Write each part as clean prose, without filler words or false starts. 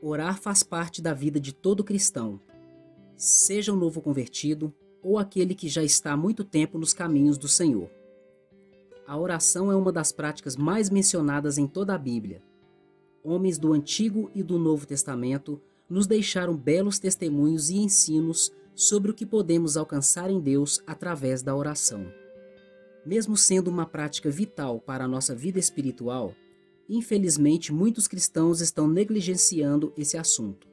Orar faz parte da vida de todo cristão, seja um novo convertido ou aquele que já está há muito tempo nos caminhos do Senhor. A oração é uma das práticas mais mencionadas em toda a Bíblia. Homens do Antigo e do Novo Testamento nos deixaram belos testemunhos e ensinos sobre o que podemos alcançar em Deus através da oração. Mesmo sendo uma prática vital para a nossa vida espiritual, infelizmente muitos cristãos estão negligenciando esse assunto.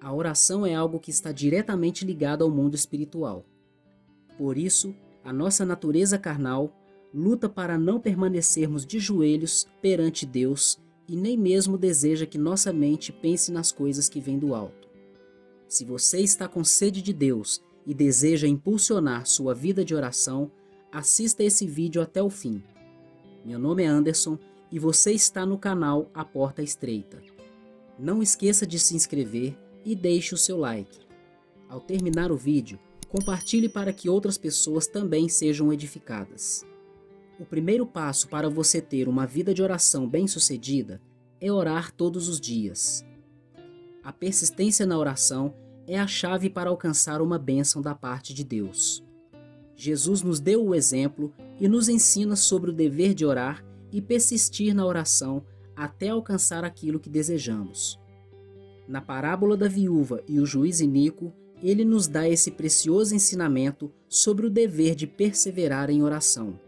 A oração é algo que está diretamente ligado ao mundo espiritual. Por isso, a nossa natureza carnal luta para não permanecermos de joelhos perante Deus e nem mesmo deseja que nossa mente pense nas coisas que vêm do alto. Se você está com sede de Deus e deseja impulsionar sua vida de oração, assista esse vídeo até o fim. Meu nome é Anderson e você está no canal A Porta Estreita. Não esqueça de se inscrever e deixe o seu like. Ao terminar o vídeo, compartilhe para que outras pessoas também sejam edificadas. O primeiro passo para você ter uma vida de oração bem-sucedida é orar todos os dias. A persistência na oração é a chave para alcançar uma bênção da parte de Deus. Jesus nos deu o exemplo e nos ensina sobre o dever de orar e persistir na oração até alcançar aquilo que desejamos. Na parábola da viúva e o juiz iníquo, ele nos dá esse precioso ensinamento sobre o dever de perseverar em oração.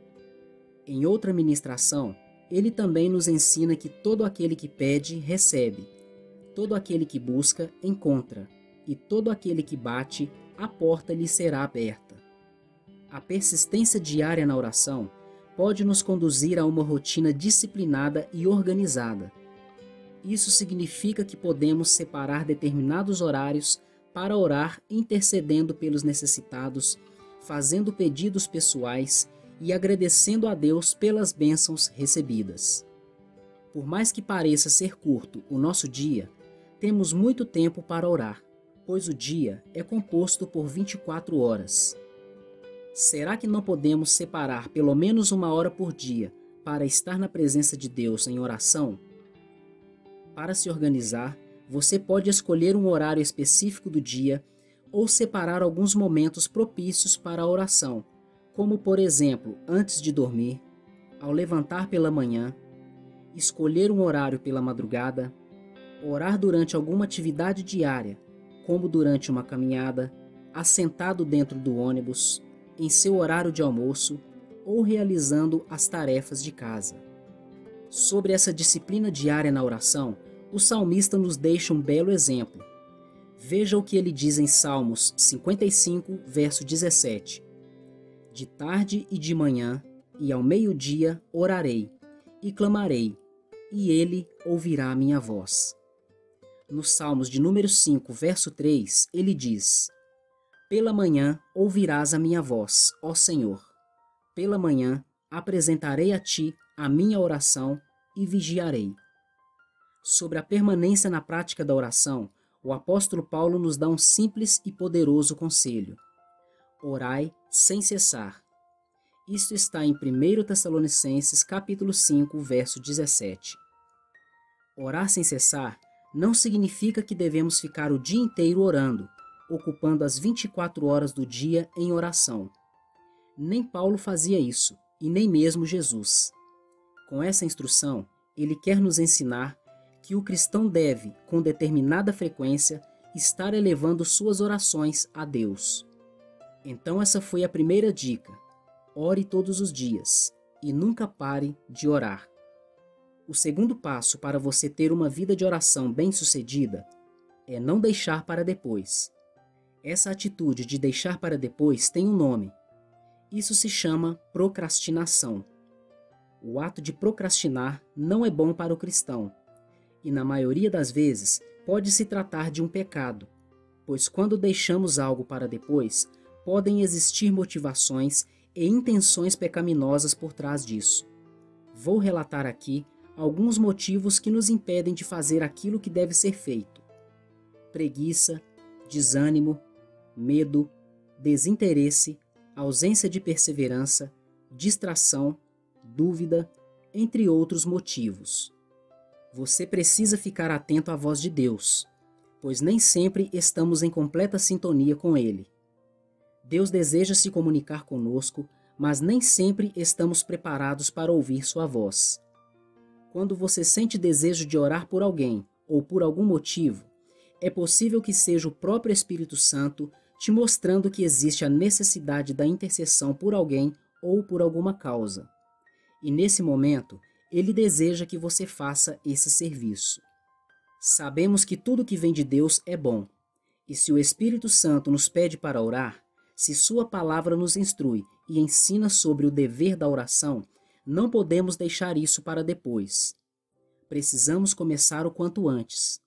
Em outra ministração, ele também nos ensina que todo aquele que pede, recebe. Todo aquele que busca, encontra. E todo aquele que bate, a porta lhe será aberta. A persistência diária na oração pode nos conduzir a uma rotina disciplinada e organizada. Isso significa que podemos separar determinados horários para orar intercedendo pelos necessitados, fazendo pedidos pessoais e agradecendo a Deus pelas bênçãos recebidas. Por mais que pareça ser curto o nosso dia, temos muito tempo para orar, pois o dia é composto por 24 horas. Será que não podemos separar pelo menos uma hora por dia para estar na presença de Deus em oração? Para se organizar, você pode escolher um horário específico do dia ou separar alguns momentos propícios para a oração, como por exemplo, antes de dormir, ao levantar pela manhã, escolher um horário pela madrugada, orar durante alguma atividade diária, como durante uma caminhada, assentado dentro do ônibus, em seu horário de almoço ou realizando as tarefas de casa. Sobre essa disciplina diária na oração, o salmista nos deixa um belo exemplo. Veja o que ele diz em Salmos 55, verso 17. De tarde e de manhã, e ao meio-dia orarei, e clamarei, e ele ouvirá a minha voz. Nos Salmos de número 5, verso 3, ele diz: Pela manhã ouvirás a minha voz, ó Senhor. Pela manhã apresentarei a ti a minha oração e vigiarei. Sobre a permanência na prática da oração, o apóstolo Paulo nos dá um simples e poderoso conselho. Orai sem cessar. Isto está em 1 Tessalonicenses capítulo 5, verso 17. Orar sem cessar não significa que devemos ficar o dia inteiro orando, ocupando as 24 horas do dia em oração. Nem Paulo fazia isso, e nem mesmo Jesus. Com essa instrução, ele quer nos ensinar que o cristão deve, com determinada frequência, estar elevando suas orações a Deus. Então essa foi a primeira dica. Ore todos os dias e nunca pare de orar. O segundo passo para você ter uma vida de oração bem-sucedida é não deixar para depois. Essa atitude de deixar para depois tem um nome. Isso se chama procrastinação. O ato de procrastinar não é bom para o cristão e, na maioria das vezes, pode se tratar de um pecado, pois quando deixamos algo para depois, podem existir motivações e intenções pecaminosas por trás disso. Vou relatar aqui alguns motivos que nos impedem de fazer aquilo que deve ser feito: preguiça, desânimo, medo, desinteresse, ausência de perseverança, distração, dúvida, entre outros motivos. Você precisa ficar atento à voz de Deus, pois nem sempre estamos em completa sintonia com Ele. Deus deseja se comunicar conosco, mas nem sempre estamos preparados para ouvir sua voz. Quando você sente desejo de orar por alguém ou por algum motivo, é possível que seja o próprio Espírito Santo te mostrando que existe a necessidade da intercessão por alguém ou por alguma causa. E nesse momento, Ele deseja que você faça esse serviço. Sabemos que tudo que vem de Deus é bom, e se o Espírito Santo nos pede para orar, se Sua palavra nos instrui e ensina sobre o dever da oração, não podemos deixar isso para depois. Precisamos começar o quanto antes.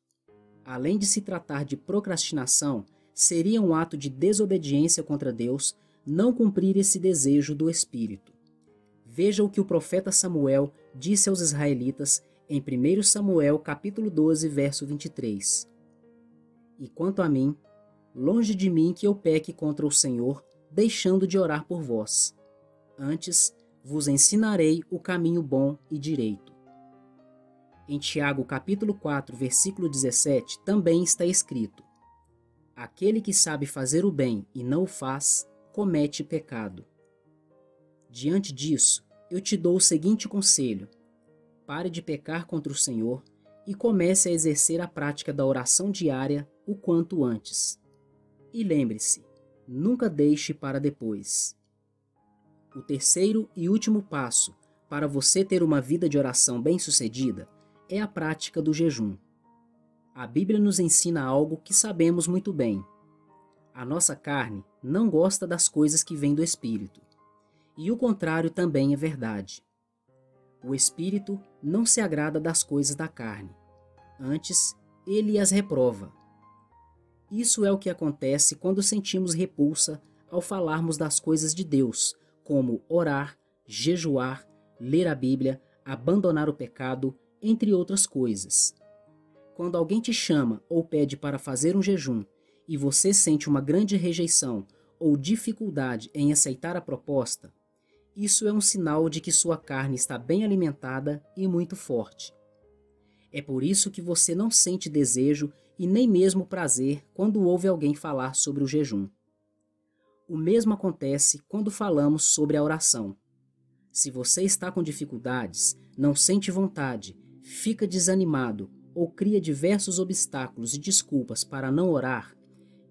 Além de se tratar de procrastinação, seria um ato de desobediência contra Deus não cumprir esse desejo do Espírito. Veja o que o profeta Samuel disse aos israelitas em 1 Samuel capítulo 12, verso 23. E quanto a mim, longe de mim que eu peque contra o Senhor, deixando de orar por vós. Antes, vos ensinarei o caminho bom e direito. Em Tiago capítulo 4, versículo 17, também está escrito: aquele que sabe fazer o bem e não o faz, comete pecado. Diante disso, eu te dou o seguinte conselho: pare de pecar contra o Senhor e comece a exercer a prática da oração diária o quanto antes. E lembre-se, nunca deixe para depois. O terceiro e último passo para você ter uma vida de oração bem-sucedida é a prática do jejum. A Bíblia nos ensina algo que sabemos muito bem. A nossa carne não gosta das coisas que vêm do Espírito. E o contrário também é verdade. O Espírito não se agrada das coisas da carne. Antes, ele as reprova. Isso é o que acontece quando sentimos repulsa ao falarmos das coisas de Deus, como orar, jejuar, ler a Bíblia, abandonar o pecado, entre outras coisas. Quando alguém te chama ou pede para fazer um jejum e você sente uma grande rejeição ou dificuldade em aceitar a proposta, isso é um sinal de que sua carne está bem alimentada e muito forte. É por isso que você não sente desejo e nem mesmo prazer quando ouve alguém falar sobre o jejum. O mesmo acontece quando falamos sobre a oração. Se você está com dificuldades, não sente vontade, fica desanimado ou cria diversos obstáculos e desculpas para não orar,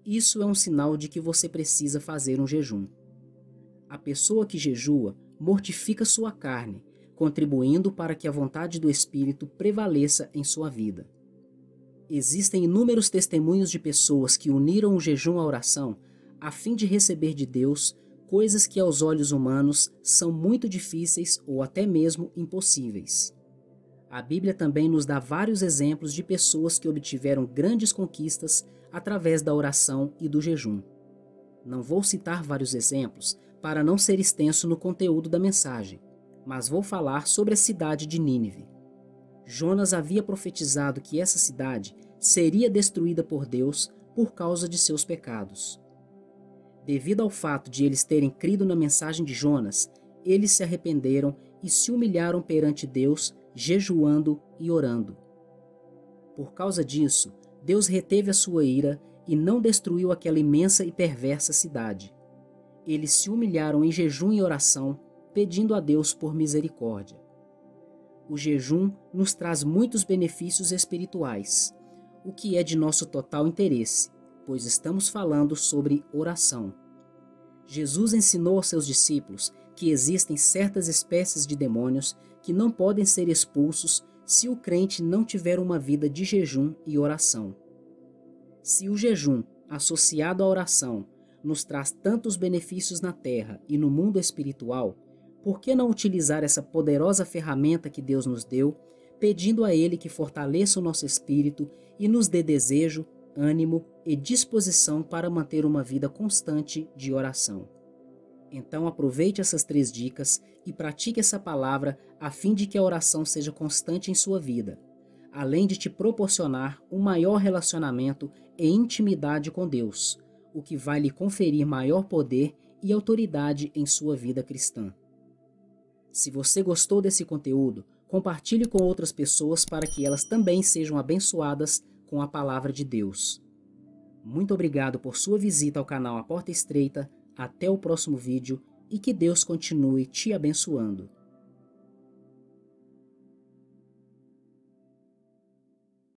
isso é um sinal de que você precisa fazer um jejum. A pessoa que jejua mortifica sua carne, contribuindo para que a vontade do Espírito prevaleça em sua vida. Existem inúmeros testemunhos de pessoas que uniram o jejum à oração a fim de receber de Deus coisas que aos olhos humanos são muito difíceis ou até mesmo impossíveis. A Bíblia também nos dá vários exemplos de pessoas que obtiveram grandes conquistas através da oração e do jejum. Não vou citar vários exemplos para não ser extenso no conteúdo da mensagem, mas vou falar sobre a cidade de Nínive. Jonas havia profetizado que essa cidade seria destruída por Deus por causa de seus pecados. Devido ao fato de eles terem crido na mensagem de Jonas, eles se arrependeram e se humilharam perante Deus, jejuando e orando. Por causa disso, Deus reteve a sua ira e não destruiu aquela imensa e perversa cidade. Eles se humilharam em jejum e oração, pedindo a Deus por misericórdia. O jejum nos traz muitos benefícios espirituais, o que é de nosso total interesse, pois estamos falando sobre oração. Jesus ensinou aos seus discípulos que existem certas espécies de demônios que não podem ser expulsos se o crente não tiver uma vida de jejum e oração. Se o jejum, associado à oração, nos traz tantos benefícios na terra e no mundo espiritual, por que não utilizar essa poderosa ferramenta que Deus nos deu, pedindo a Ele que fortaleça o nosso espírito e nos dê desejo, ânimo e disposição para manter uma vida constante de oração? Então aproveite essas 3 dicas e pratique essa palavra a fim de que a oração seja constante em sua vida, além de te proporcionar um maior relacionamento e intimidade com Deus, o que vai lhe conferir maior poder e autoridade em sua vida cristã. Se você gostou desse conteúdo, Compartilhe com outras pessoas para que elas também sejam abençoadas com a palavra de Deus. Muito obrigado por sua visita ao canal A Porta Estreita. Até o próximo vídeo e que Deus continue te abençoando.